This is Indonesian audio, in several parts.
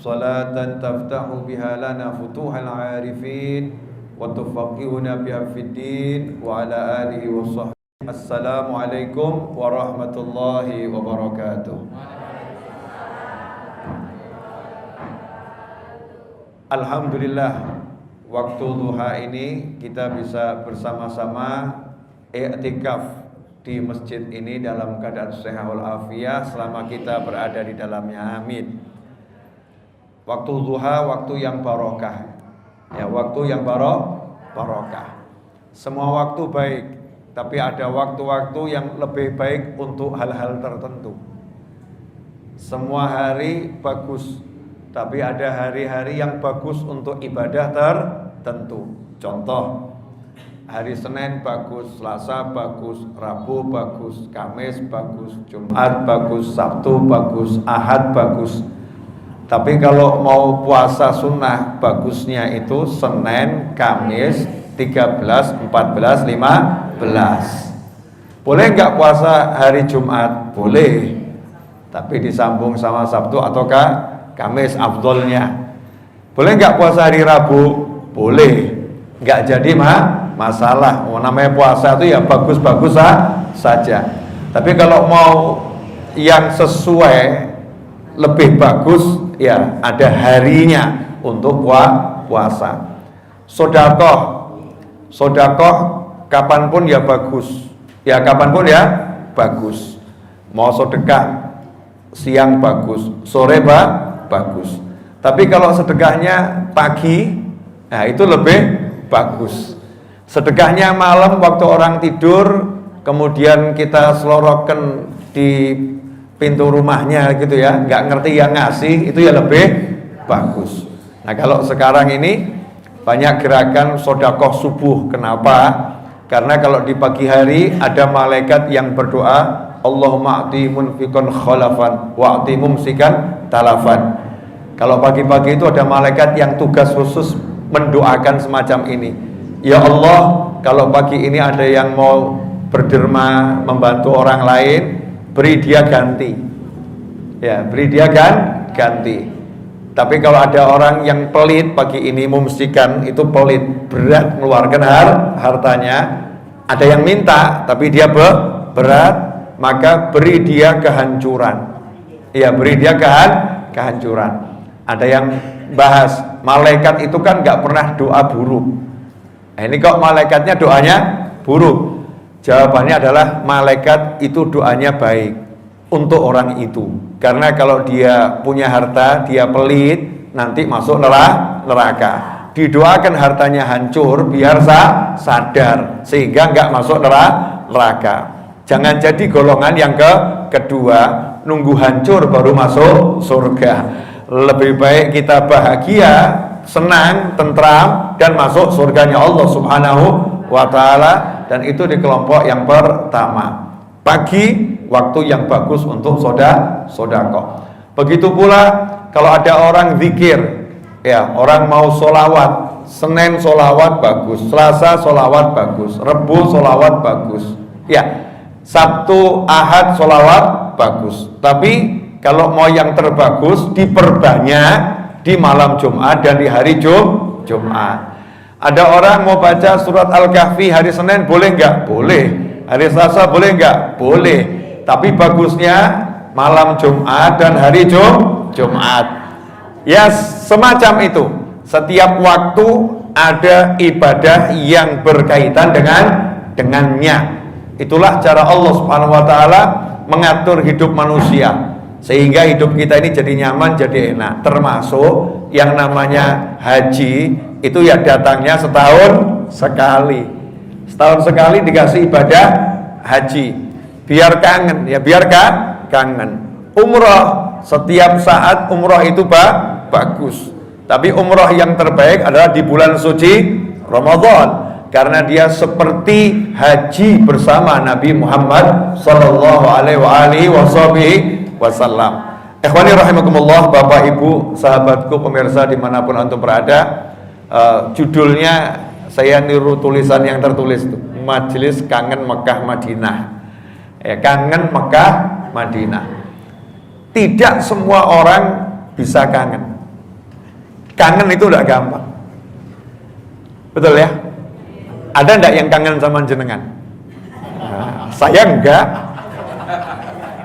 salatan taftahu biha lana futuhal arifin wa tufaqihuna biha fid din wa ala alihi wa sahbihi. Assalamualaikum warahmatullahi wabarakatuh. Alhamdulillah, waktu duha ini kita bisa bersama-sama i'tikaf di masjid ini dalam keadaan sehat walafiat selama kita berada di dalamnya. Amin. Waktu duha waktu yang barokah. Ya, waktu yang barokah. Semua waktu baik, tapi ada waktu-waktu yang lebih baik untuk hal-hal tertentu. Semua hari bagus, tapi ada hari-hari yang bagus untuk ibadah tertentu. Contoh, hari Senin bagus, Selasa bagus, Rabu bagus, Kamis bagus, Jumat bagus, Sabtu bagus, Ahad bagus. Tapi kalau mau puasa sunnah, bagusnya itu Senin, Kamis, 13, 14, 15. Boleh nggak puasa hari Jumat? Boleh, tapi disambung sama Sabtu ataukah Kamis afdolnya. Boleh nggak puasa hari Rabu? Boleh, nggak jadi masalah. Namanya puasa itu ya bagus-bagus saja. Tapi kalau mau yang sesuai lebih bagus, ya ada harinya untuk puasa. Sodakoh kapanpun ya bagus. Ya kapanpun ya bagus. Mau sedekah siang bagus, sore bagus. Tapi kalau sedekahnya pagi, nah itu lebih bagus. Sedekahnya malam waktu orang tidur, kemudian kita selorokan di pintu rumahnya gitu ya, nggak ngerti yang ngasih, itu ya lebih bagus. Nah kalau sekarang ini banyak gerakan sodakoh subuh. Kenapa? Karena kalau di pagi hari ada malaikat yang berdoa, Allahumma a'ti munfiqan khalafan wa'ti mumsikan talafan. Kalau pagi-pagi itu ada malaikat yang tugas khusus mendoakan semacam ini. Ya Allah, kalau pagi ini ada yang mau berderma membantu orang lain, beri dia ganti. Ya, beri dia ganti. Tapi kalau ada orang yang pelit pagi ini mumsikan, itu pelit, berat mengeluarkan hartanya. Ada yang minta tapi dia berat, maka beri dia kehancuran. Ya, beri dia kehancuran. Ada yang bahas malaikat itu kan nggak pernah doa buruk. Nah, ini kok malaikatnya doanya buruk? Jawabannya adalah malaikat itu doanya baik untuk orang itu. Karena kalau dia punya harta, dia pelit, nanti masuk neraka. Didoakan hartanya hancur biar sadar sehingga nggak masuk neraka. Jangan jadi golongan yang kedua, nunggu hancur baru masuk surga. Lebih baik kita bahagia, senang, tentram, dan masuk surganya Allah Subhanahu wa ta'ala. Dan itu di kelompok yang pertama. Pagi, waktu yang bagus untuk sodakoh. Begitu pula kalau ada orang zikir, ya, orang mau solawat, Senin solawat bagus, Selasa solawat bagus, Rebu solawat bagus, ya, Sabtu, Ahad solawat bagus. Tapi kalau mau yang terbagus, diperbanyak di malam Jumat dan di hari Jumat. Ada orang mau baca surat Al-Kahfi hari Senin, boleh nggak? Boleh. Hari Selasa boleh nggak? Boleh. Tapi bagusnya malam Jumat dan hari Jumat. Ya semacam itu. Setiap waktu ada ibadah yang berkaitan dengannya. Itulah cara Allah Subhanahu wa ta'ala mengatur hidup manusia, sehingga hidup kita ini jadi nyaman, jadi enak. Termasuk yang namanya haji, itu ya datangnya setahun sekali. Setahun sekali dikasih ibadah haji, biar kangen, ya biar kangen. Umroh, setiap saat umroh itu bagus. Tapi umroh yang terbaik adalah di bulan suci Ramadan, karena dia seperti haji bersama Nabi Muhammad sallallahu alaihi wasallam. Ikhwani rahimakumullah, Bapak Ibu, sahabatku, pemirsa dimanapun antum berada, judulnya saya niru tulisan yang tertulis itu, Majelis Kangen Mekah Madinah. Kangen Mekah Madinah. Tidak semua orang bisa kangen. Kangen itu udah gampang. Betul ya? Ada enggak yang kangen sama jenengan? Nah, saya enggak.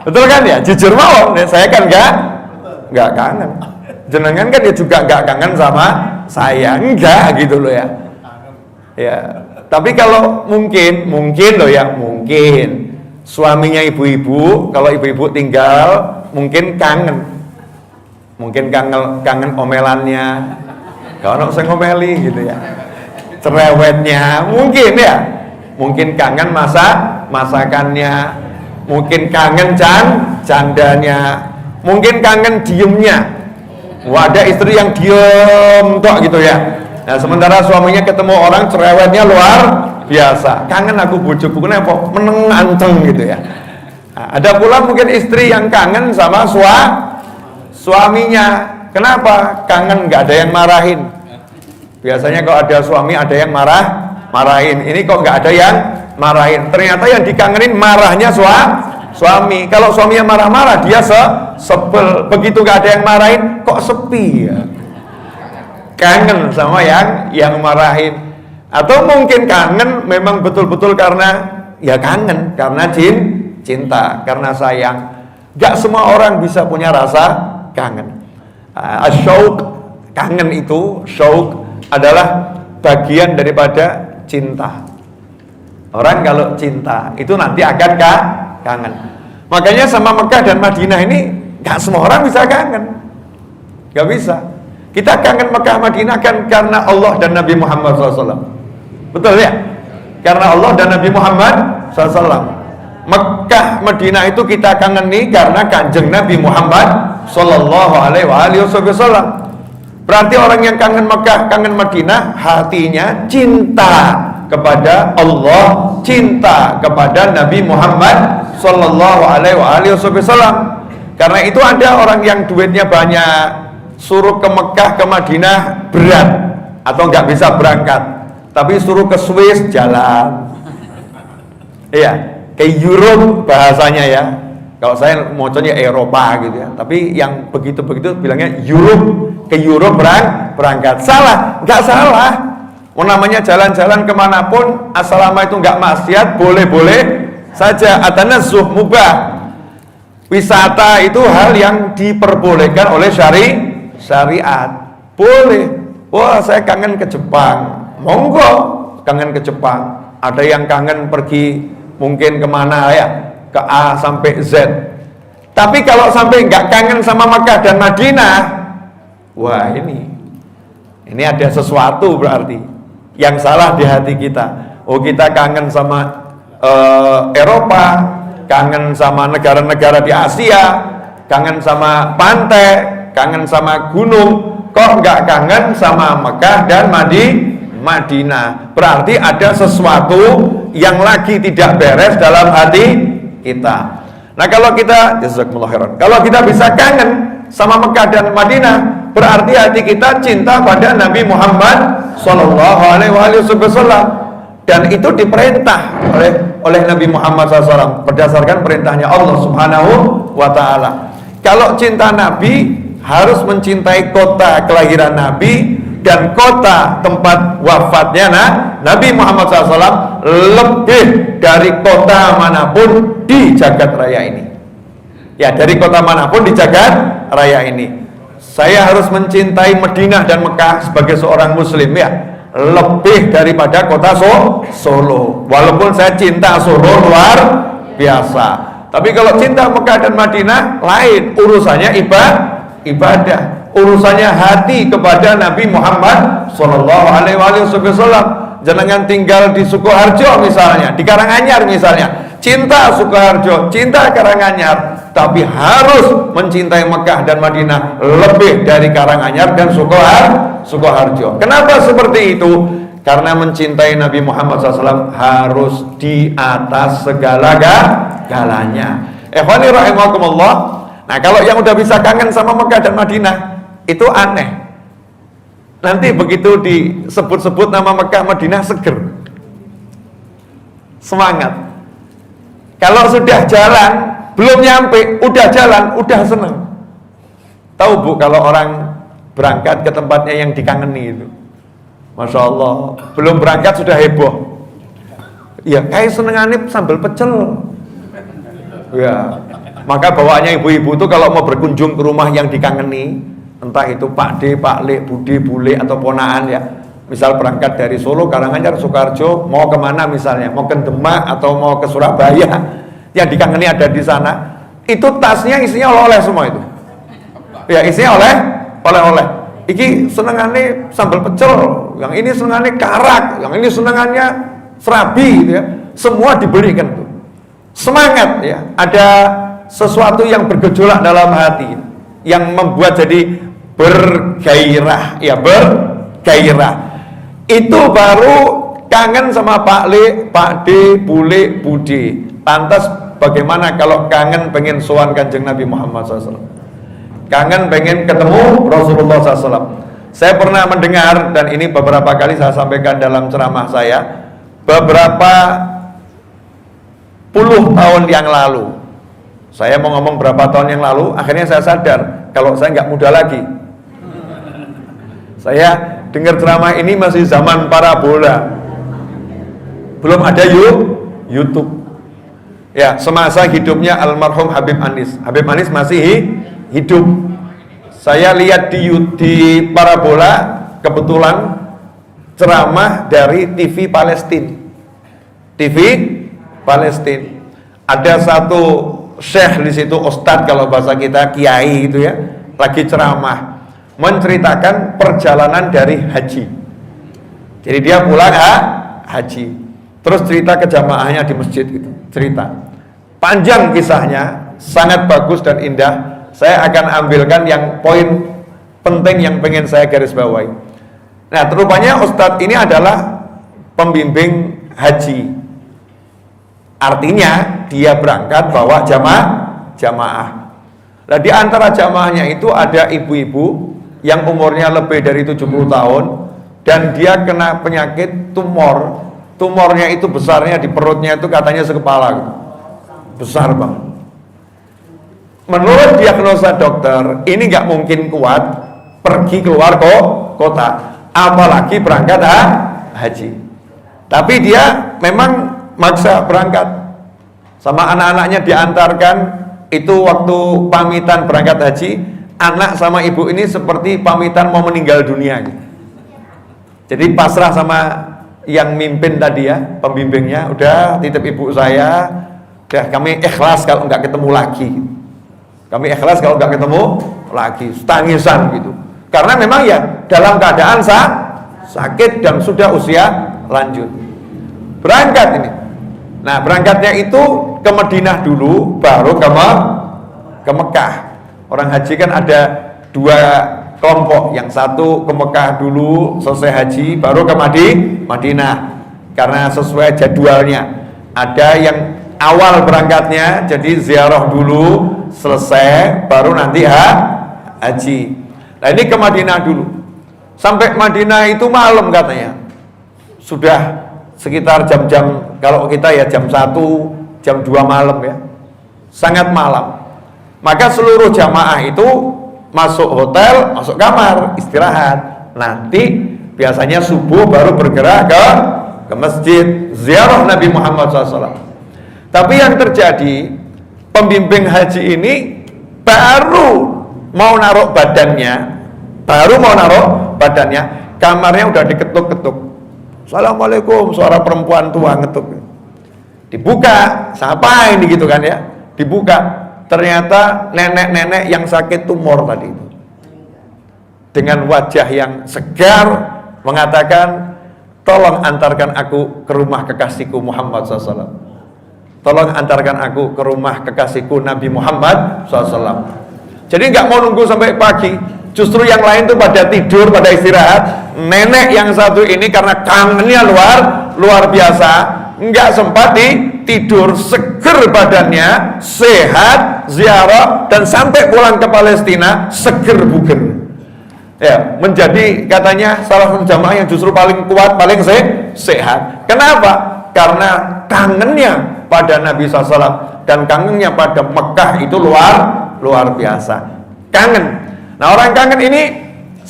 Betul kan ya? Jujur mau, saya kan enggak kangen. Jenengan kan ya juga enggak kangen sama saya, enggak gitu loh ya. Ya, tapi kalau mungkin loh ya, mungkin suaminya ibu-ibu, kalau ibu-ibu tinggal mungkin kangen omelannya, kalau saya ngomeli gitu ya, cerewetnya, mungkin kangen masakannya, mungkin kangen candanya, mungkin kangen diemnya. Ada istri yang diem tok gitu ya. Nah, sementara suaminya ketemu orang cerewetnya luar biasa. Kangen aku bojoku kenapa? Meneng anteng gitu ya. Nah, ada pula mungkin istri yang kangen sama suaminya. Kenapa? Kangen nggak ada yang marahin. Biasanya kalau ada suami ada yang marahin. Ini kok nggak ada yang marahin. Ternyata yang dikangenin marahnya suami. Kalau suaminya marah-marah dia sebel. Begitu nggak ada yang marahin, kok sepi ya. Kangen sama yang marahin. Atau mungkin kangen memang betul-betul karena kangen, karena cinta, karena sayang. Gak semua orang bisa punya rasa kangen. Asyauq, kangen itu, syauq adalah bagian daripada cinta. Orang kalau cinta itu nanti akan kangen. Makanya sama Mekah dan Madinah ini gak semua orang bisa kangen. Gak bisa. Kita kangen Mekah Madinah kan karena Allah dan Nabi Muhammad SAW. Betul ya? Karena Allah dan Nabi Muhammad SAW. Mekah Madinah itu kita kangeni karena kanjeng Nabi Muhammad Sallallahu Alaihi Wasallam. Berarti orang yang kangen Mekah, kangen Madinah, hatinya cinta kepada Allah, cinta kepada Nabi Muhammad Sallallahu Alaihi Wasallam. Karena itu ada orang yang duitnya banyak, suruh ke Mekah ke Madinah berat atau nggak bisa berangkat, tapi suruh ke Swiss jalan. Iya, ke Europe bahasanya ya. Kalau saya maunya Eropa gitu ya, tapi yang begitu-begitu bilangnya Europe, ke Europe berangkat. Salah, nggak salah. Namanya jalan-jalan kemanapun, asalama itu nggak maksiat, boleh-boleh saja. At-tanazzuh mubah. Wisata itu hal yang diperbolehkan oleh syariat. Boleh. Wah, saya kangen ke Jepang. Monggo, kangen ke Jepang. Ada yang kangen pergi mungkin kemana ya, ke A sampai Z. Tapi kalau sampai nggak kangen sama Makkah dan Madinah, wah ini ada sesuatu berarti yang salah di hati kita. Oh, kita kangen sama Eropa, kangen sama negara-negara di Asia, kangen sama pantai, kangen sama gunung, kok nggak kangen sama Mekah dan Madinah. Berarti ada sesuatu yang lagi tidak beres dalam hati kita. Nah, kalau kita jazakumullah khairan, kalau kita bisa kangen sama Mekah dan Madinah, berarti hati kita cinta pada Nabi Muhammad Sallallahu Alaihi Wasallam. Dan itu diperintah oleh Nabi Muhammad SAW berdasarkan perintahnya Allah Subhanahu wa Ta'ala. Kalau cinta Nabi, harus mencintai kota kelahiran Nabi dan kota tempat wafatnya Nabi Muhammad SAW lebih dari kota manapun di jagat raya ini. Ya, dari kota manapun di jagat raya ini. Saya harus mencintai Madinah dan Mekah sebagai seorang muslim ya, lebih daripada kota Solo. Walaupun saya cinta Solo luar biasa, tapi kalau cinta Mekah dan Madinah lain, urusannya ibadah, urusannya hati kepada Nabi Muhammad Sallallahu Alaihi Wasallam. Jangan tinggal di Sukoharjo misalnya, di Karanganyar misalnya, cinta Sukoharjo, cinta Karanganyar, tapi harus mencintai Mekah dan Madinah lebih dari Karanganyar dan Sukoharjo. Kenapa seperti itu? Karena mencintai Nabi Muhammad SAW harus di atas segala-galanya. Ikhwani rahimakumullah. Nah, kalau yang udah bisa kangen sama Mekah dan Madinah, itu aneh. Nanti begitu disebut-sebut nama Mekah Madinah seger, semangat. Kalau sudah jalan, belum nyampe, udah jalan, udah senang. Tahu Bu, kalau orang berangkat ke tempatnya yang dikangeni itu. Masya Allah, belum berangkat sudah heboh. Ya kayak senengannya sambal pecel. Ya, maka bawaannya ibu-ibu tuh kalau mau berkunjung ke rumah yang dikangeni, entah itu Pak D, Pak Le, Bude, Bule atau ponaan ya. Misal berangkat dari Solo, Karanganyar, Sukoharjo, mau kemana misalnya, mau ke Demak atau mau ke Surabaya, yang dikangeni ada di sana, itu tasnya isinya oleh-oleh semua itu. Ya isinya oleh-oleh. Iki senengannya sambal pecel, yang ini senengannya karak, yang ini senengannya serabi gitu ya. Semua dibelikan tuh. Semangat ya. Ada sesuatu yang bergejolak dalam hati yang membuat jadi bergairah ya, bergairah. Itu baru kangen sama Pak Le, Pak D, Bule, Budi. Lantas bagaimana kalau kangen pengen sowan Kanjeng Nabi Muhammad SAW? Kangen pengen ketemu Rasulullah SAW. Saya pernah mendengar, dan ini beberapa kali saya sampaikan dalam ceramah saya, beberapa puluh tahun yang lalu. Saya mau ngomong berapa tahun yang lalu, akhirnya saya sadar kalau saya nggak muda lagi. Saya dengar ceramah ini masih zaman parabola, belum ada YouTube. Ya, semasa hidupnya almarhum Habib Anis. Habib Anis masih hidup. Saya lihat di parabola kebetulan ceramah dari TV Palestina. TV Palestina. Ada satu syekh di situ, ustadz kalau bahasa kita, kiai itu ya, lagi ceramah menceritakan perjalanan dari haji. Jadi dia pulang haji. Terus cerita ke jamaahnya di masjid gitu. Cerita. Panjang kisahnya, sangat bagus dan indah. Saya akan ambilkan yang poin penting yang pengen saya garis bawahi. Nah, rupanya ustadz ini adalah pembimbing haji. Artinya dia berangkat bawa jamaah. Nah, di antara jamaahnya itu ada ibu-ibu yang umurnya lebih dari 70 tahun dan dia kena penyakit tumor. Tumornya itu besarnya di perutnya itu katanya sekepala gitu. Besar banget. Menurut diagnosa dokter, ini nggak mungkin kuat pergi keluar kota, apalagi berangkat haji. Tapi dia memang maksa berangkat. Sama anak-anaknya diantarkan. Itu waktu pamitan berangkat haji, anak sama ibu ini seperti pamitan mau meninggal dunia gitu. Jadi pasrah sama yang mimpin tadi ya, pembimbingnya, udah titip ibu saya, udah kami ikhlas kalau nggak ketemu lagi. Kami ikhlas kalau nggak ketemu lagi, tangisan gitu. Karena memang ya dalam keadaan sakit dan sudah usia lanjut. Berangkat ini. Nah, berangkatnya itu ke Madinah dulu, baru ke Mekah. Orang haji kan ada dua kelompok. Yang satu ke Mekah dulu, selesai haji, baru ke Madinah. Karena sesuai jadwalnya. Ada yang awal berangkatnya, jadi ziarah dulu, selesai baru nanti haji. Nah, ini ke Madinah dulu. Sampai Madinah itu malam katanya. Sudah sekitar jam-jam, kalau kita ya jam 1, jam 2 malam ya. Sangat malam. Maka seluruh jamaah itu masuk hotel, masuk kamar, istirahat. Nanti biasanya subuh baru bergerak ke masjid ziarah Nabi Muhammad SAW. Tapi yang terjadi, pembimbing haji ini baru mau naruh badannya, kamarnya udah diketuk-ketuk. Assalamualaikum, suara perempuan tua ngetuk. Dibuka, siapa ini gitu kan ya? Dibuka, ternyata nenek-nenek yang sakit tumor tadi itu. Dengan wajah yang segar mengatakan, tolong antarkan aku ke rumah kekasihku Muhammad SAW. Tolong antarkan aku ke rumah kekasihku Nabi Muhammad SAW. Jadi nggak mau nunggu sampai pagi. Justru yang lain tuh pada tidur, pada istirahat. Nenek yang satu ini karena kangennya luar biasa, nggak sempat tidur, seger badannya, sehat, ziarah, dan sampai pulang ke Palestina seger buger. Ya, menjadi katanya salah satu jamaah yang justru paling kuat, paling sehat. Kenapa? Karena kangennya pada Nabi SAW dan kangennya pada Mekah itu luar biasa. Kangen. Nah, orang kangen ini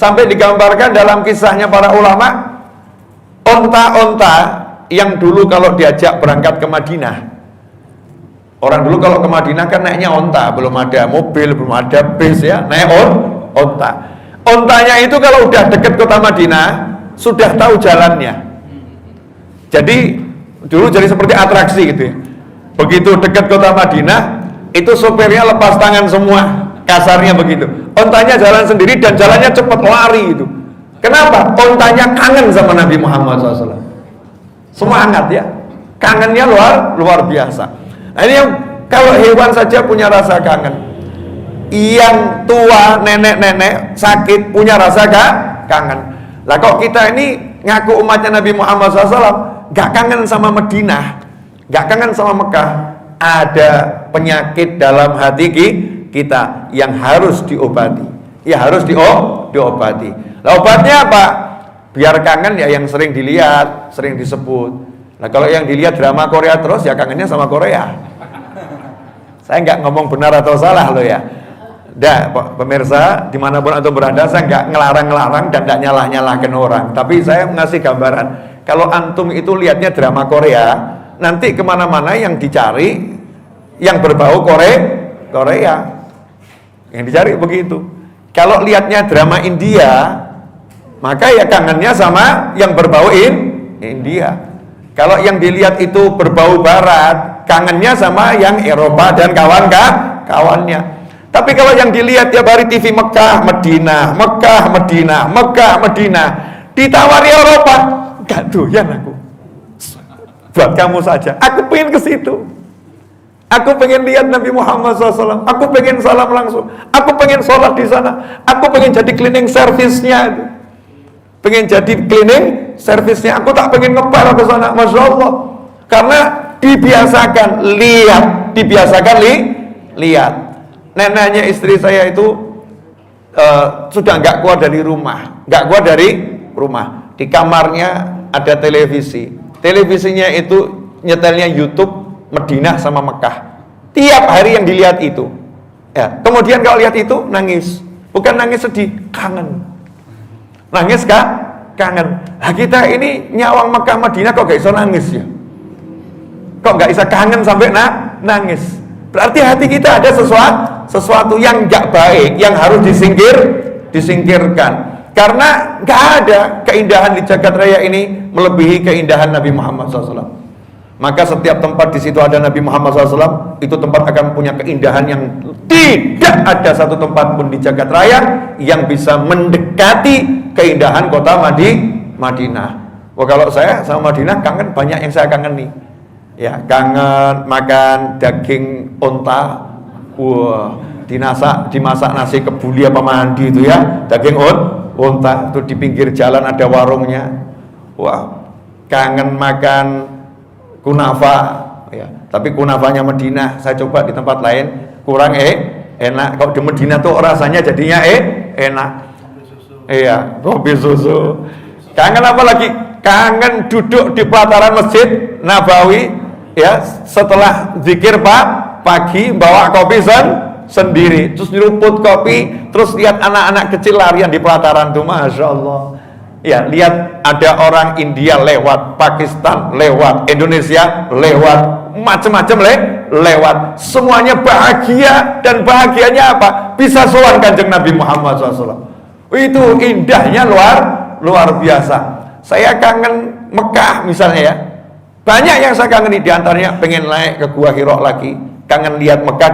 Sampai digambarkan dalam kisahnya para ulama, onta-onta yang dulu kalau diajak berangkat ke Madinah, orang dulu kalau ke Madinah kan naiknya onta, belum ada mobil, belum ada bis ya, naik onta. Ontanya itu kalau udah deket kota Madinah sudah tahu jalannya. Jadi dulu jadi seperti atraksi gitu ya. Begitu dekat kota Madinah, itu sopirnya lepas tangan semua, kasarnya begitu. Ontanya jalan sendiri dan jalannya cepat, lari itu. Kenapa? Ontanya kangen sama Nabi Muhammad SAW. Semangat ya, kangennya luar biasa. Nah ini yang kalau hewan saja punya rasa kangen. Yang tua, nenek-nenek sakit punya rasa kangen. Lah kok kita ini ngaku umatnya Nabi Muhammad SAW, gak kangen sama Madinah, gak kangen sama Mekah. Ada penyakit dalam hati kita yang harus diobati. Ya harus diobati. Lah obatnya apa? Biar kangen ya yang sering dilihat, sering disebut. Nah kalau yang dilihat drama Korea terus ya kangennya sama Korea. Saya nggak ngomong benar atau salah loh ya. Dah pemirsa dimanapun antum berada, saya nggak ngelarang-ngelarang dan nggak nyalah-nyalahkan orang. Tapi saya ngasih gambaran. Kalau antum itu lihatnya drama Korea, nanti kemana-mana yang dicari yang berbau Korea, yang dicari begitu. Kalau lihatnya drama India, maka ya kangennya sama yang berbau India. Kalau yang dilihat itu berbau Barat, kangennya sama yang Eropa dan kawannya. Tapi kalau yang dilihat tiap hari TV Mekah, Madinah, Mekah, Madinah, Mekah, Madinah, ditawari Eropa, gak doyan aku. Buat kamu saja, aku pengen ke situ. Aku pengen lihat Nabi Muhammad SAW. Aku pengen salam langsung. Aku pengen sholat di sana. Aku pengen jadi cleaning service-nya. Pengen jadi cleaning service-nya. Aku tak pengen ngebar ke sana. Masya Allah. Karena dibiasakan lihat, lihat. Neneknya istri saya itu sudah nggak keluar dari rumah, Di kamarnya ada televisi. Televisinya itu nyetelnya YouTube Madinah sama Mekah. Tiap hari yang dilihat itu. Ya, kemudian kalau lihat itu nangis. Bukan nangis sedih, kangen. Nangis kangen. Nah, kita ini nyawang Mekah Madinah kok gak bisa nangis ya? Kok gak bisa kangen sampai nangis? Berarti hati kita ada sesuatu yang gak baik, yang harus disingkirkan. Karena gak ada keindahan di jagat raya ini melebihi keindahan Nabi Muhammad SAW. Maka setiap tempat di situ ada Nabi Muhammad SAW, itu tempat akan punya keindahan yang tidak ada satu tempat pun di jagat raya yang bisa mendekati keindahan kota Madinah. Wah kalau saya sama Madinah kangen, banyak yang saya kangen nih. Ya kangen makan daging onta, wah dimasak nasi kebuli apa mandi itu ya, daging onta itu di pinggir jalan ada warungnya. Wah kangen makan kunafa ya, tapi kunafanya Madinah saya coba di tempat lain kurang enak. Kalau di Madinah tuh rasanya jadinya enak. Iya, kopi susu. Kangen apa lagi? Kangen duduk di pelataran Masjid Nabawi ya, setelah zikir pagi bawa kopi sendiri, terus nyeruput kopi, terus lihat anak-anak kecil larian di pelataran tuh, masya Allah. Ya, lihat ada orang India lewat, Pakistan lewat, Indonesia lewat, macam-macam lewat. Semuanya bahagia, dan bahagianya apa? Bisa sowan Kanjeng Nabi Muhammad SAW. Itu indahnya luar biasa. Saya kangen Mekah misalnya ya. Banyak yang saya kangen, di antaranya pengen naik ke Gua Hira lagi. Kangen lihat Mekah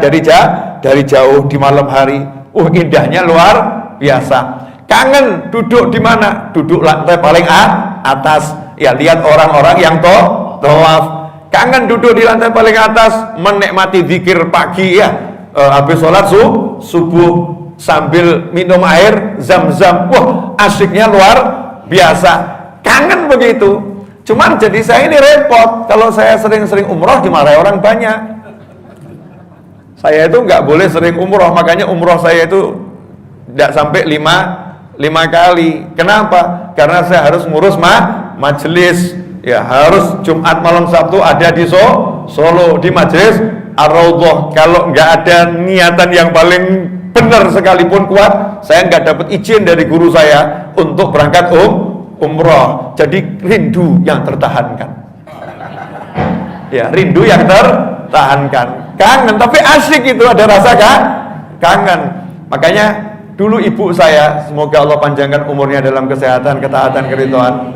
dari jauh di malam hari. Indahnya luar biasa. Kangen duduk di mana? Duduk lantai paling atas. Ya lihat orang-orang yang tawaf. Kangen duduk di lantai paling atas, menikmati zikir pagi ya. Habis sholat subuh sambil minum air zam-zam. Wah, asyiknya luar biasa. Kangen begitu. Cuman jadi saya ini repot. Kalau saya sering-sering umroh dimarahi orang banyak. Saya itu nggak boleh sering umroh, makanya umroh saya itu tidak sampai 5 kali. Kenapa? Karena saya harus ngurus majelis. Ya harus Jumat malam Sabtu ada di Solo di majelis Ar-Raudhah. Kalau nggak ada niatan yang paling benar sekalipun kuat, saya nggak dapat izin dari guru saya untuk berangkat umroh. Jadi rindu yang tertahankan. Ya, rindu yang tertahankan. Kangen, tapi asik itu, ada rasa kangen. Makanya dulu ibu saya, semoga Allah panjangkan umurnya dalam kesehatan, ketaatan, keridhaan,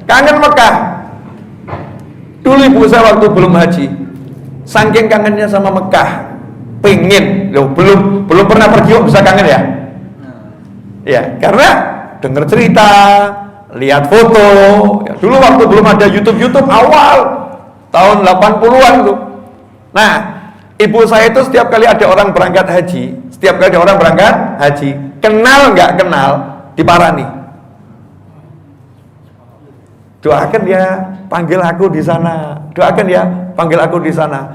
kangen Mekah. Dulu ibu saya waktu belum haji, saking kangennya sama Mekah, pengen, loh, belum pernah pergi kok bisa kangen ya? Ya, karena dengar cerita, lihat foto. Ya, dulu waktu belum ada YouTube awal tahun 80-an tuh. Nah, ibu saya itu setiap kali ada orang berangkat haji, kenal nggak kenal, diparani. Doakan ya, panggil aku di sana.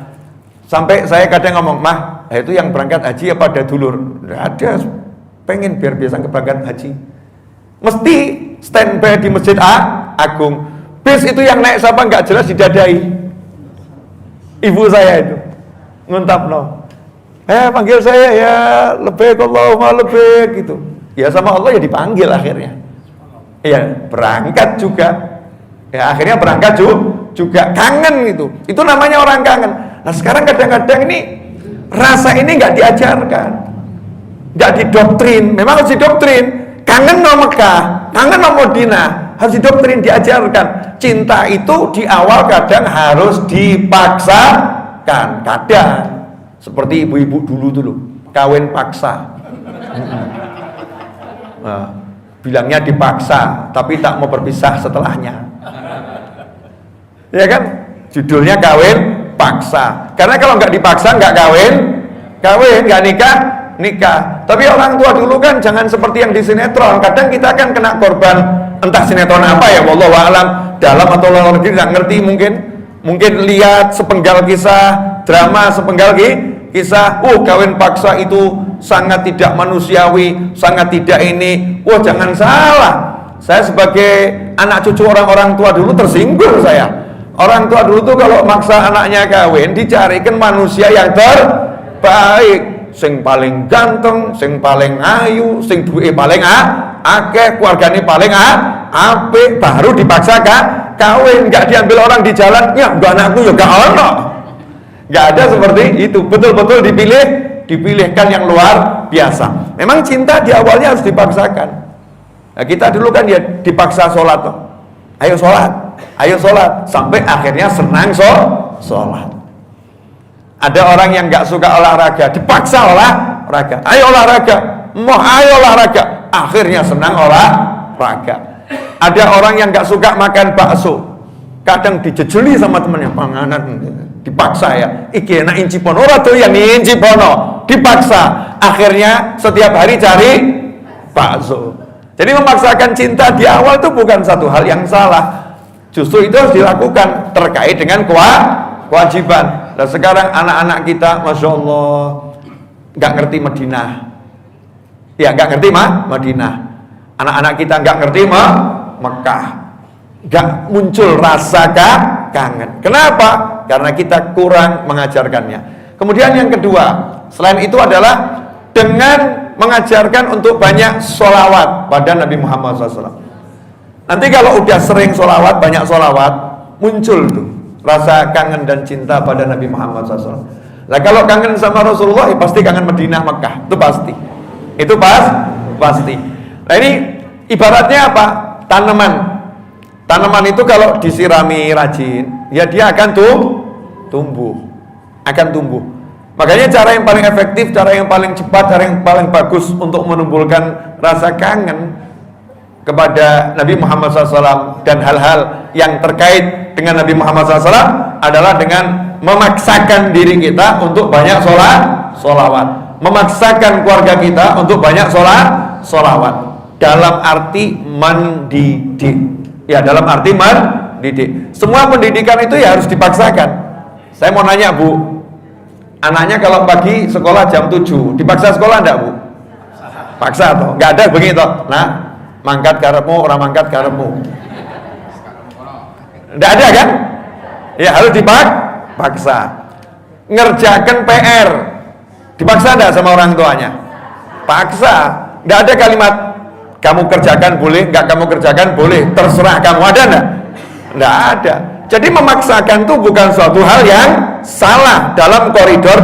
Sampai saya kadang ngomong, "Mah, itu yang berangkat haji apa ada dulur?" Nggak ada, pengen biar biasa berangkat haji. Mesti standby di Masjid Agung. Bis itu yang naik siapa nggak jelas didadai. Ibu saya itu nguntap no. Panggil saya ya, lebih Allahumma lebih gitu. Ya sama Allah ya dipanggil akhirnya. Ya berangkat juga. Ya akhirnya berangkat juga kangen gitu. Itu namanya orang kangen. Nah sekarang kadang-kadang ini rasa ini nggak diajarkan, nggak didoktrin. Memang harus didoktrin. Kangen no Mekah, kangen no Madinah, harus didoktrin, diajarkan. Cinta itu di awal kadang harus dipaksakan. Kadang seperti ibu-ibu dulu kawin paksa. Nah, bilangnya dipaksa, tapi tak mau berpisah setelahnya. Ya kan? Judulnya kawin paksa. Karena kalau nggak dipaksa nggak kawin, nggak nikah. Tapi orang tua dulu kan jangan seperti yang di sinetron. Kadang kita kan kena korban entah sinetron apa ya, wallahu a'lam, dalam atau luar negeri nggak ngerti, mungkin lihat sepenggal kisah drama, sepenggal kisah, kawin paksa itu sangat tidak manusiawi, sangat tidak ini. Jangan salah. Saya sebagai anak cucu orang-orang tua dulu tersinggung saya. Orang tua dulu tuh kalau maksa anaknya kawin, dicarikan manusia yang terbaik, sing paling ganteng, sing paling ayu, sing duwe paling akeh, keluargane paling apik, baru dipaksa kawin. Nggak diambil orang di jalan, ya mbak anakku ya gak ono. Nggak ada seperti itu. Betul-betul dipilihkan yang luar biasa. Memang cinta di awalnya harus dipaksakan. Nah, kita dulu kan ya dipaksa sholat toh. Ayo sholat, sampai akhirnya senang sholat. Ada orang yang nggak suka olahraga, dipaksa olahraga. Ayo olahraga, akhirnya senang olahraga. Ada orang yang nggak suka makan bakso, kadang dijejeli sama temannya, panganan dipaksa ya. Iki enak inci pono, ora tuh yang inci pono, dipaksa. Akhirnya setiap hari cari bakso. Jadi memaksakan cinta di awal itu bukan satu hal yang salah. Justru itu harus dilakukan terkait dengan kewajiban. Dan sekarang anak-anak kita, masya Allah, nggak ngerti Madinah. Ya nggak ngerti Madinah. Anak-anak kita nggak ngerti Mekah. Nggak muncul rasa kangen. Kenapa? Karena kita kurang mengajarkannya. Kemudian yang kedua, selain itu adalah dengan mengajarkan untuk banyak sholawat pada Nabi Muhammad SAW. Nanti kalau udah sering sholawat, banyak sholawat, muncul tuh rasa kangen dan cinta pada Nabi Muhammad SAW. Nah kalau kangen sama Rasulullah, ya pasti kangen Madinah, Mekah, itu pasti. Itu pasti. Nah ini ibaratnya apa? Tanaman itu kalau disirami rajin, ya dia akan tumbuh. Makanya cara yang paling efektif, cara yang paling cepat, cara yang paling bagus untuk menumbuhkan rasa kangen kepada Nabi Muhammad SAW dan hal-hal yang terkait dengan Nabi Muhammad SAW adalah dengan memaksakan diri kita untuk banyak sholawat, memaksakan keluarga kita untuk banyak sholawat dalam arti mendidik. Ya, dalam arti mendidik. Semua pendidikan itu ya harus dipaksakan. Saya mau nanya Bu, anaknya kalau pagi sekolah jam 7, dipaksa sekolah enggak Bu? Paksa toh? Enggak ada begitu. Nah, mangkat karepmu, orang mangkat karepmu. Enggak ada kan? Ya harus dipaksa. Ngerjakan PR, dipaksa enggak sama orang tuanya? paksa. Nggak ada kalimat kamu kerjakan boleh, nggak kamu kerjakan boleh, terserah kamu. Ada nggak? Nggak ada. Jadi memaksakan itu bukan suatu hal yang salah dalam koridor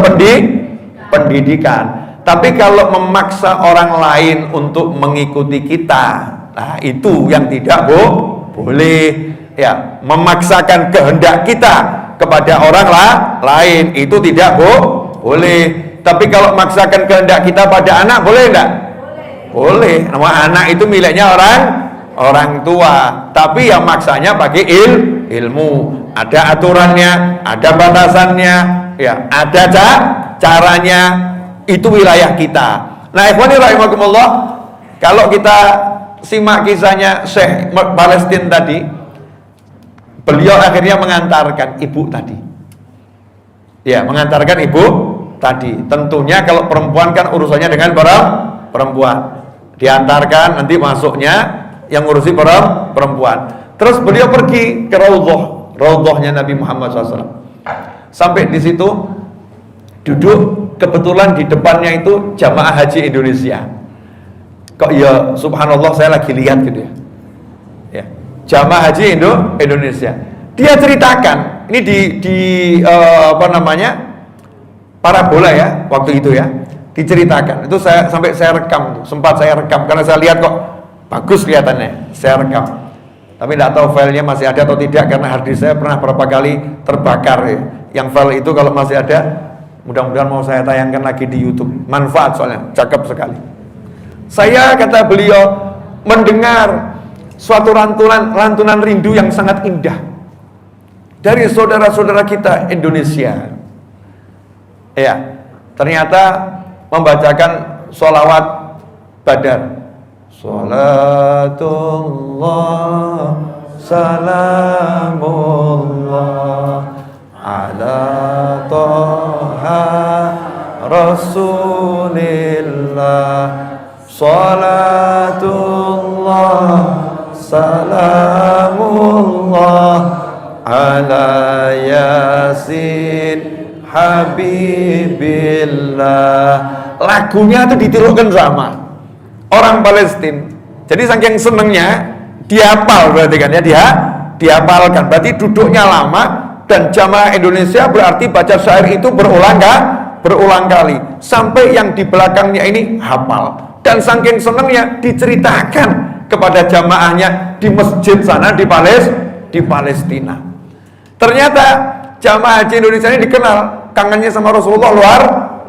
pendidikan. Tapi kalau memaksa orang lain untuk mengikuti kita, nah itu yang tidak boleh. Ya, memaksakan kehendak kita kepada orang lain itu tidak boleh. Tapi kalau memaksakan kehendak kita pada anak boleh enggak? Boleh. Nama anak itu miliknya orang tua. Tapi yang maksanya pakai ilmu. Ada aturannya, ada batasannya, ya, ada caranya. Itu wilayah kita. Nah, ikhwani rahimakumullah, kalau kita simak kisahnya Syekh Palestina tadi, beliau akhirnya mengantarkan ibu tadi. Ya, mengantarkan ibu tadi. Tentunya kalau perempuan kan urusannya dengan perempuan. Diantarkan, nanti masuknya yang ngurusi perempuan. Terus beliau pergi ke raudhahnya Nabi Muhammad SAW. Sampai di situ duduk, kebetulan di depannya itu jamaah haji Indonesia. Kok ya subhanallah saya lagi lihat gitu ya. Ya, jamaah haji Indonesia. Dia ceritakan, ini di apa namanya? Parabola ya, waktu itu ya. Diceritakan. Itu sampai saya rekam, sempat saya rekam karena saya lihat kok bagus kelihatannya. Saya rekam. Tapi tidak tahu filenya masih ada atau tidak karena hard disk saya pernah berapa kali terbakar ya. Yang file itu kalau masih ada, mudah-mudahan mau saya tayangkan lagi di YouTube. Manfaat soalnya, cakep sekali. Saya, kata beliau, mendengar suatu lantunan rindu yang sangat indah dari saudara-saudara kita Indonesia. Ya, ternyata membacakan sholawat Badar. Salatullah, salamullah ala Toha Rasulillah. Salatullah, salamullah ala Yasin Habibillah. Lagunya itu ditirukan sama orang Palestina. Jadi saking senengnya dihafal berarti kan ya, dihafalkan. Berarti duduknya lama dan jamaah Indonesia berarti baca syair itu berulang kali sampai yang di belakangnya ini hafal. Dan saking senengnya diceritakan kepada jamaahnya di masjid sana di Palestina. Ternyata jamaah haji Indonesia ini dikenal kangennya sama Rasulullah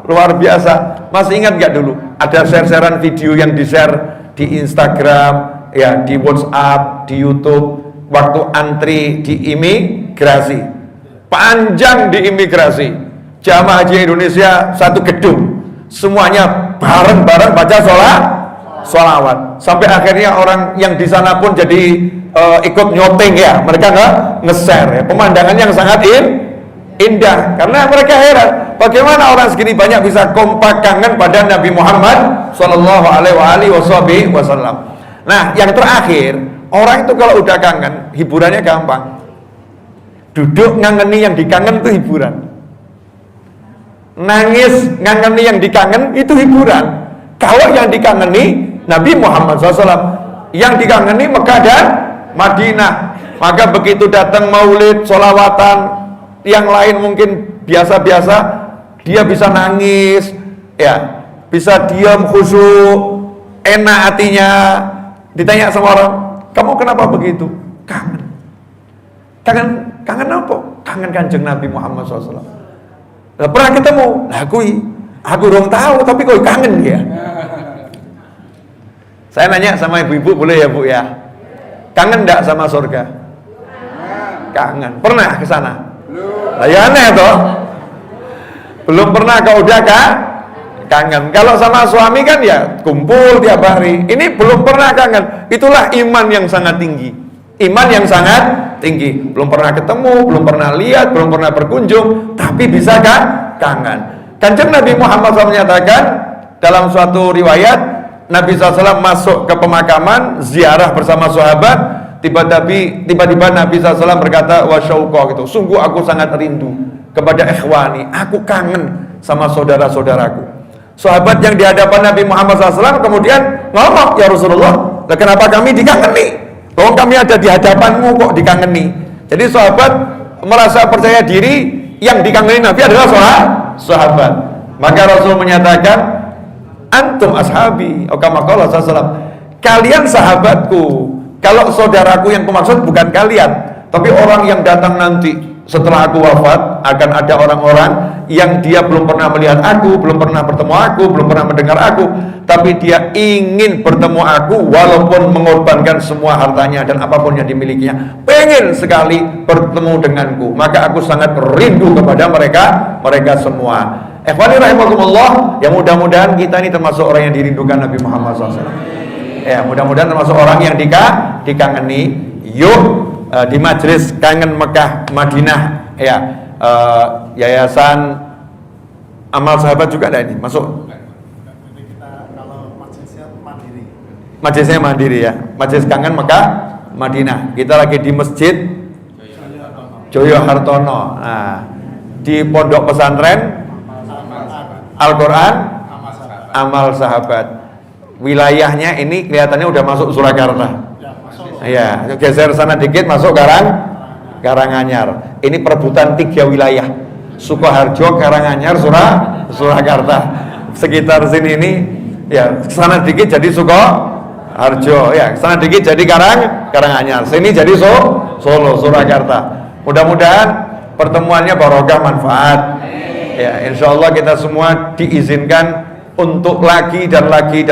luar biasa. Masih ingat gak dulu ada share-sharean video yang di-share di Instagram, ya, di WhatsApp, di YouTube waktu antri di imigrasi. Panjang di imigrasi. Jamaah haji Indonesia satu gedung, semuanya bareng-bareng baca sholawat. Sampai akhirnya orang yang di sana pun jadi ikut nyoteng ya. Mereka nge-share ya. Pemandangan yang sangat indah karena mereka heran bagaimana orang segini banyak bisa kompak kangen pada Nabi Muhammad sallallahu alaihi wasallam. Nah, yang terakhir, orang itu kalau udah kangen, hiburannya gampang. Duduk ngangeni yang dikangen itu hiburan. Nangis ngangeni yang dikangen itu hiburan. Kalau yang dikangeni Nabi Muhammad SAW, yang dikangeni Mekah dan Madinah. Maka begitu datang maulid, sholawatan, yang lain mungkin biasa-biasa, dia bisa nangis, ya, bisa diam khusyuk, enak hatinya. Ditanya sama orang, kamu kenapa begitu? Kangen apa? Kangen kanjeng Nabi Muhammad SAW. Nah, pernah ketemu, aku dong tahu, tapi kok kangen ya. Saya nanya sama ibu-ibu, boleh ya Bu ya? Kangen enggak sama surga? Kangen. Pernah ke sana? Lah ya aneh toh. Belum pernah kau udah kangen. Kalau sama suami kan ya kumpul tiap hari. Ini belum pernah kangen. Itulah iman yang sangat tinggi. Iman yang sangat tinggi. Belum pernah ketemu, belum pernah lihat, belum pernah berkunjung, tapi bisa kangen. Kanjeng Nabi Muhammad SAW menyatakan dalam suatu riwayat, Nabi SAW masuk ke pemakaman, ziarah bersama sahabat, tiba-tiba Nabi SAW berkata, wa syauqa gitu, sungguh aku sangat rindu kepada ikhwani, aku kangen sama saudara-saudaraku. Sahabat yang di hadapan Nabi Muhammad SAW kemudian ngomong, ya Rasulullah, kenapa kami dikangeni? Oh, kami ada di hadapanmu kok dikangeni. Jadi sahabat merasa percaya diri, yang dikangeni Nabi adalah sahabat. Maka Rasul menyatakan, antum ashabi, kama qala sallallahu, kalian sahabatku. Kalau saudaraku yang kumaksud bukan kalian, tapi orang yang datang nanti setelah aku wafat, akan ada orang-orang yang dia belum pernah melihat aku, belum pernah bertemu aku, belum pernah mendengar aku, tapi dia ingin bertemu aku walaupun mengorbankan semua hartanya dan apapun yang dimilikinya, pengen sekali bertemu denganku. Maka aku sangat rindu kepada mereka semua. Ikhwani rahimakumullah, ya mudah-mudahan kita ini termasuk orang yang dirindukan Nabi Muhammad SAW. Ya, mudah-mudahan termasuk orang yang dikangeni. Yuk di Majelis Kangen Mekah Madinah, ya, Yayasan Amal Sahabat juga ada ini masuk. Kita kalau majelisnya mandiri ya, Majelis Kangen Mekah Madinah. Kita lagi di Masjid Joyo Hartono, nah, di Pondok Pesantren Al-Quran Amal Sahabat. Wilayahnya ini kelihatannya udah masuk Surakarta. Ya, geser sana dikit masuk Karanganyar. Ini perebutan 3 wilayah. Sukoharjo, Karanganyar, Surakarta. Sekitar sini ini ya, sana dikit jadi Sukoharjo, ya, sana dikit jadi Karanganyar. Sini jadi Solo, Surakarta. Mudah-mudahan pertemuannya barokah manfaat. Ya, insyaallah kita semua diizinkan untuk lagi dan lagi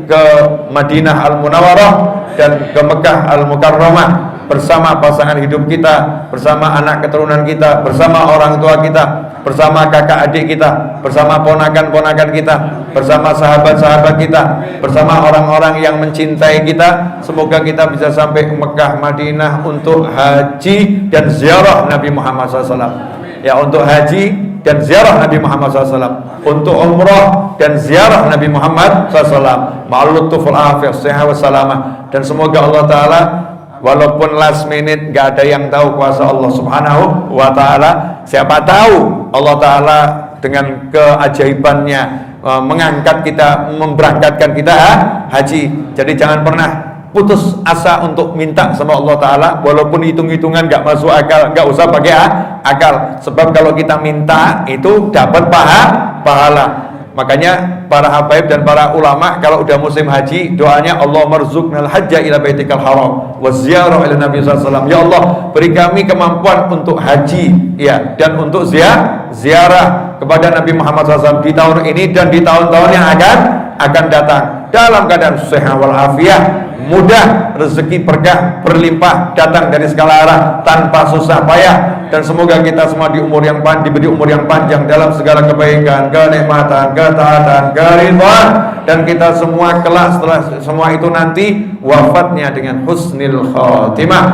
ke Madinah Al-Munawwarah dan ke Mekah Al-Mukarramah bersama pasangan hidup kita, bersama anak keturunan kita, bersama orang tua kita, bersama kakak adik kita, bersama ponakan-ponakan kita, bersama sahabat-sahabat kita, bersama orang-orang yang mencintai kita. Semoga kita bisa sampai ke Mekah Madinah untuk haji dan ziarah Nabi Muhammad SAW. Ya, untuk haji dan ziarah Nabi Muhammad SAW, untuk umrah dan ziarah Nabi Muhammad SAW, ma'alutuful afiyah sehat wassalamah. Dan semoga Allah Ta'ala, walaupun last minute gak ada yang tahu kuasa Allah Subhanahu wa Ta'ala, siapa tahu Allah Ta'ala dengan keajaibannya mengangkat kita, memberangkatkan kita haji. Jadi jangan pernah putus asa untuk minta sama Allah Ta'ala, walaupun hitung-hitungan gak masuk akal, gak usah pakai akal. Sebab kalau kita minta itu dapat pahala. Makanya para habaib dan para ulama kalau udah musim haji, doanya Allah marzuqnal hajja ila baitikal haram wa ziyarah ila Nabi SAW. Ya Allah, beri kami kemampuan untuk haji, ya, dan untuk ziarah kepada Nabi Muhammad SAW di tahun ini dan di tahun-tahun yang akan datang dalam keadaan sehat wal afiah, mudah, rezeki berkah berlimpah datang dari segala arah tanpa susah payah. Dan semoga kita semua diberi umur yang panjang dalam segala kebaikan, kenikmatan, ketaatan, keridhaan, dan kita semua kelak setelah semua itu nanti wafatnya dengan husnul khatimah.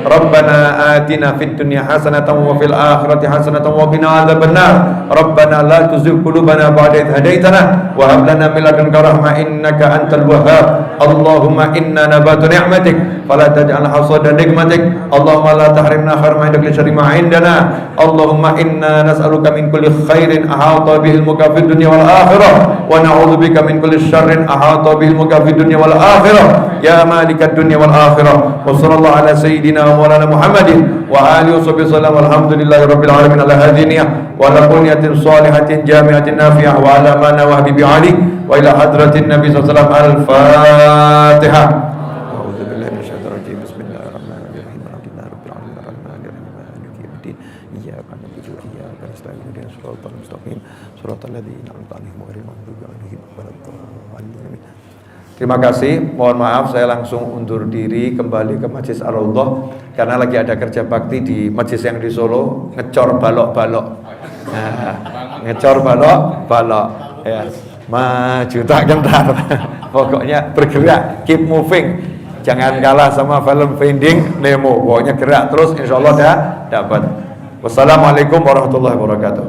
Rabbana atina fid dunya hasanatan wa fil akhirati hasanatan wa qina adzabannar. Rabbana la tuzigh qulubana ba'da idh hadaitana wa hab lana min ladunka rahmah innaka antal wahhab. Allahumma inna nabatu ni'matik fala taj'al hasada nikmatik. Allahumma la tahrimna khair ma indak li syarri ma indana. Allahumma inna nas'aluka min kulli khairin ahata bihi al-muka fid dunya wal akhirah wa na'udzubika min kulli syarrin ahata bihi al-muka fid dunya wal akhirah ya malikad dunya wal akhirah. Wa sallallahu ala sayyidina wa maulana Muhammadin wa alihi wasallam. Alhamdulillahi rabbil alamin ala hadhihi wa ala bunyatin salihatin jami'atin nafi'ah wa ala ma nawahbi bi ali wa ila hadratin nabi sallallahu alaihi wasallam. Al-Fatihah. A'udzu billahi minasyaitonir rajim. Bismillahirrahmanirrahim. Alhamdulillahi rabbil alamin arrahmanir rahim maliki yaumiddin. Iyyaka na'budu wa iyyaka nasta'in ihdinas siratal mustaqim siratal ladzina an'amta 'alaihim ghairil maghdubi 'alaihim waladdallin. Terima kasih, mohon maaf saya langsung undur diri kembali ke Majelis Ar-Raudhah karena lagi ada kerja bakti di majelis yang di Solo, ngecor balok-balok. Nah, ngecor balok-balok ya. Maju tak gentar. Pokoknya bergerak, keep moving. Jangan kalah sama film Finding Nemo. Pokoknya gerak terus, insyaallah dah dapat. Wassalamualaikum warahmatullahi wabarakatuh.